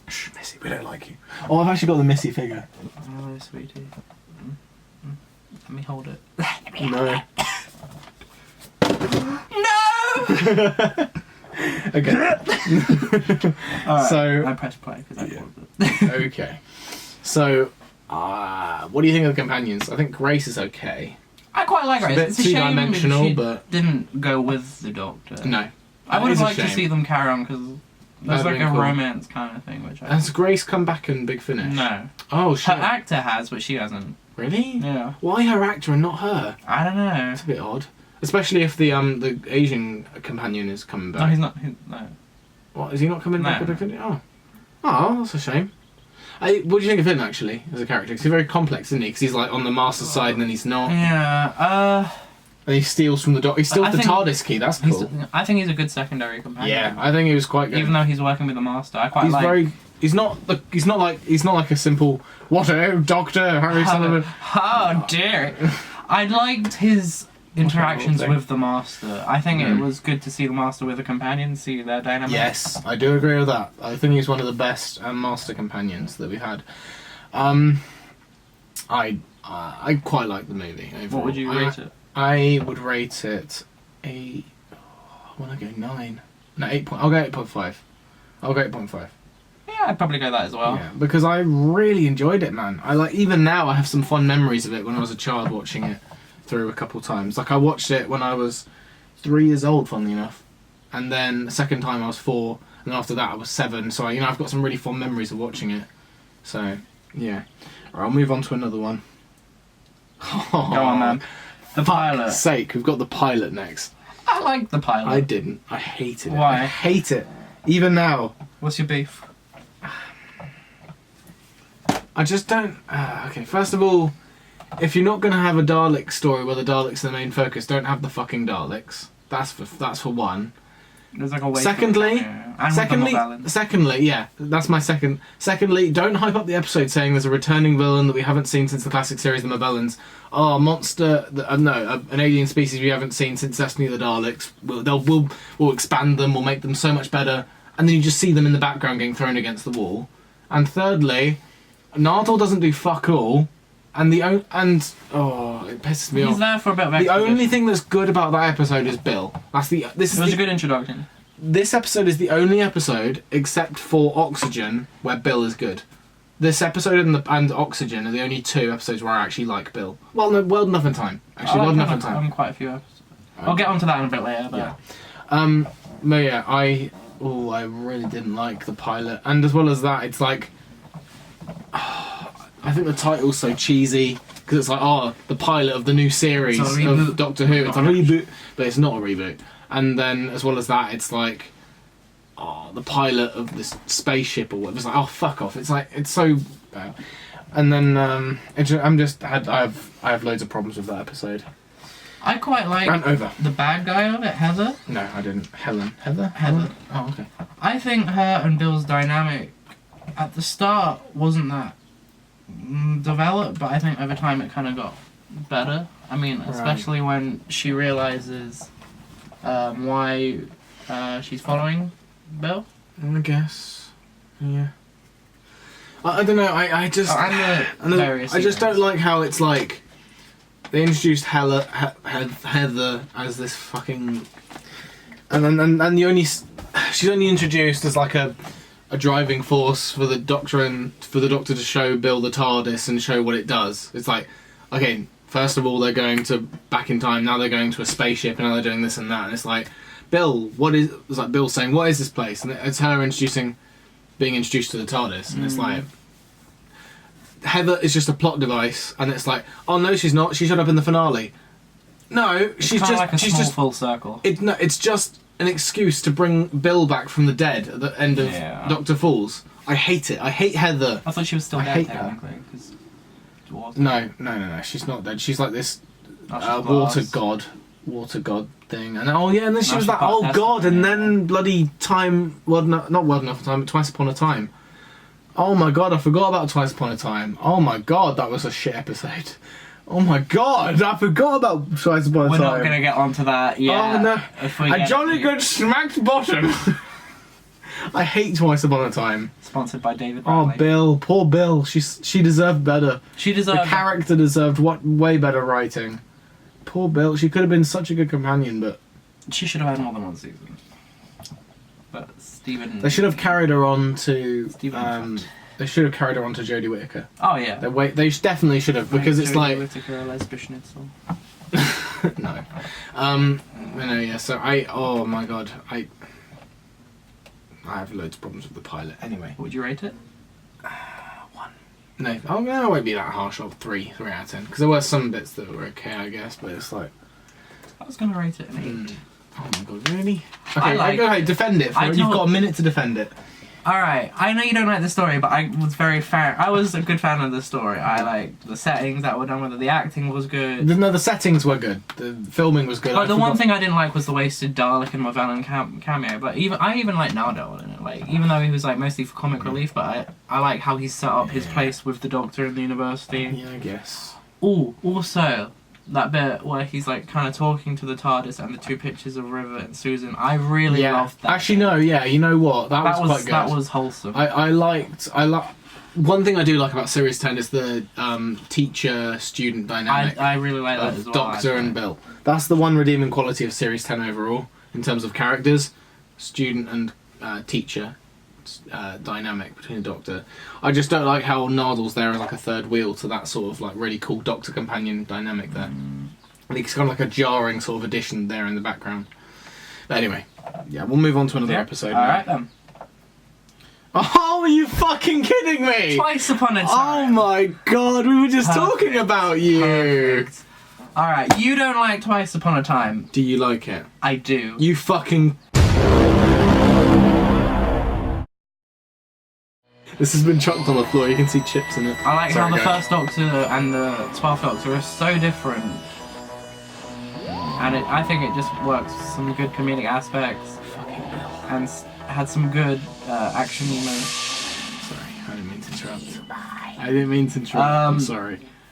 Shh, Missy, we don't like you. Oh, I've actually got the Missy figure. Oh, sweetie. Let me hold it. No. No! Okay. Alright, So- I pressed play because I Yeah. paused it. Okay. So, what do you think of the companions? I think Grace is okay. I quite like It's a Grace. bit It's a shame two-dimensional, she but didn't go with the Doctor. no. I would It is have a liked to shame. see them carry on because there's That'd like been a cool. romance kind of thing, which I Has Grace come back in Big Finish? no. Oh Her shit! actor has, but she hasn't. Really? Yeah. Why her actor and not her? I don't know. That's a bit odd. Especially if the Asian companion is coming back. No, he's not. No. What, is he not coming back No. with Big Finish? Oh, that's a shame. What do you think of him actually as a character? 'Cause he's very complex, isn't he? Because he's like on the Master's side and then he's not. Yeah. And he steals from the Doctor. He steals I the think TARDIS key. That's He's, cool. I think he's a good secondary companion. Yeah, I think he was quite good. Even though he's working with the Master, I quite he's like. very. He's not like a simple what a Doctor Harry Sullivan. How dare! I liked his interactions thing. with the Master. I think it was good to see the Master with a companion, see their dynamic. Yes, I do agree with that. I think he's one of the best Master companions that we've had. I quite like the movie. Overall. What would you rate it? I would rate it a. I want to go 9. No, 8. I'll go 8.5. I'll go 8.5. Yeah, I'd probably go that as well. Yeah, because I really enjoyed it, man. I like even now I have some fond memories of it when I was a child watching it through a couple times. Like I watched it when I was 3 years old, funnily enough, and then the second time I was 4, and after that I was 7. So I've got some really fond memories of watching it. So yeah, right, I'll move on to another one. Go on, man. The pilot. Sake, we've got the pilot next. I like the pilot. I didn't. I hated it. Why? I hate it. Even now. What's your beef? I just don't. Okay, first of all, if you're not going to have a Dalek story where the Daleks are the main focus, don't have the fucking Daleks. That's for one. There's like a way. Secondly, and secondly, yeah, that's my second. Secondly, don't hype up the episode saying there's a returning villain that we haven't seen since the classic series, the Mabellans. Oh, monster! An alien species we haven't seen since Destiny of the Daleks. We'll expand them. We'll make them so much better. And then you just see them in the background getting thrown against the wall. And thirdly, Nardole doesn't do fuck all. And it pisses me off. He's there for a bit of The exposition. only thing that's good about that episode is Bill. It was a good introduction. This episode is the only episode, except for Oxygen, where Bill is good. This episode and Oxygen are the only 2 episodes where I actually like Bill. Well, no, World Enough in Time. Actually, World Enough in Time. Quite a few episodes. I'll get onto that in a bit later. But Yeah. But yeah, I really didn't like the pilot, and as well as that, it's like I think the title's so cheesy because it's like the pilot of the new series It's a reboot. of Doctor Who. It's a reboot, but it's not a reboot. And then as well as that, it's like the pilot of this spaceship or whatever. It's like fuck off. It's like it's so bad. And then I have loads of problems with that episode. I quite like Rant over. the bad guy of it, Heather. No, I didn't. Heather. Oh, okay. I think her and Bill's dynamic at the start wasn't that developed, but I think over time it kind of got better. I mean, especially when she realizes why she's following Bill. I guess. Yeah. I don't know. I just. And the various I just don't sequels. like how it's like. They introduced Heather as this fucking. And she's only introduced as like a driving force for the Doctor to show Bill the TARDIS and show what it does. It's like, okay, first of all they're going to back in time, now they're going to a spaceship, and now they're doing this and that, and it's like, Bill, it's like Bill saying, what is this place? And it's her being introduced to the TARDIS, and it's like, Heather is just a plot device, and it's like, oh no, she's not. She showed up in the finale. No, she's Kinda just like a she's small just full circle. it's just an excuse to bring Bill back from the dead at the end of Doctor Falls. I hate it. I hate Heather. I thought she was still I dead hate that. technically. 'Cause it was. No. She's not dead. She's like this Oh, she's water god thing. And and then she No, was she's like, part oh Testament, god, and yeah. then bloody time. Well, not World Enough Time, but Twice Upon a Time. Oh my god, I forgot about Twice Upon a Time. Oh my god, that was a shit episode. Oh my god, I forgot about Twice Upon a We're Time. not gonna get onto that yet. Oh no, If we a get jolly to- good smacked bottom. I hate Twice Upon a Time. Sponsored by David Oh, Bradley. Bill, poor Bill. She deserved better. She The deserved. character deserved way better writing. Poor Bill. She could have been such a good companion, but She should have had more than one season. Stephen. They should have carried her on to. Stephen They should have carried her on to Jodie Whittaker. Oh yeah. They definitely should have, because it's like. Whittaker, a lesbian schnitzel. No. No, yeah, so oh my god, I have loads of problems with the pilot. Anyway. What would you rate it? 1. No, I won't be that harsh. 3 out of 10. Because there were some bits that were okay, I guess, but it's like. I was gonna rate it an 8. Oh my god, really? Okay, go ahead, defend it. You've got a minute to defend it. Alright, I know you don't like the story, but I was I was a good fan of the story. I liked the settings that were done with it, the acting was good. No, the settings were good. The filming was good. But the one thing I didn't like was the wasted Dalek and Marvellin cameo. But I even like Nardole in it. Like, even though he was like mostly for comic relief, but I like how he set up his place with the Doctor in the university. Yeah, I guess. Oh, also that bit where he's like kind of talking to the TARDIS and the 2 pictures of River and Susan. I really loved that. Actually, no, yeah, you know what? That was quite good. That was wholesome. I like. One thing I do like about Series 10 is the teacher-student dynamic. I really like that as well. Doctor and Bill. That's the one redeeming quality of Series 10 overall, in terms of characters, student and teacher dynamic between the Doctor. I just don't like how Nardle's there as like a third wheel to that sort of like really cool Doctor companion dynamic there. It's kind of like a jarring sort of addition there in the background. But anyway, yeah, we'll move on to another episode. Alright then. Oh, are you fucking kidding me? Twice Upon a Time. Oh my god, we were just talking about you. Perfect. Alright, you don't like Twice Upon a Time. Do you like it? I do. You fucking... This has been chucked on the floor, you can see chips in it. I like how the first Doctor and the 12th Doctor are so different. And I think it just works with some good comedic aspects. Fucking Bill. And had some good action moments. Sorry, I didn't mean to interrupt. I didn't mean to interrupt, I'm sorry.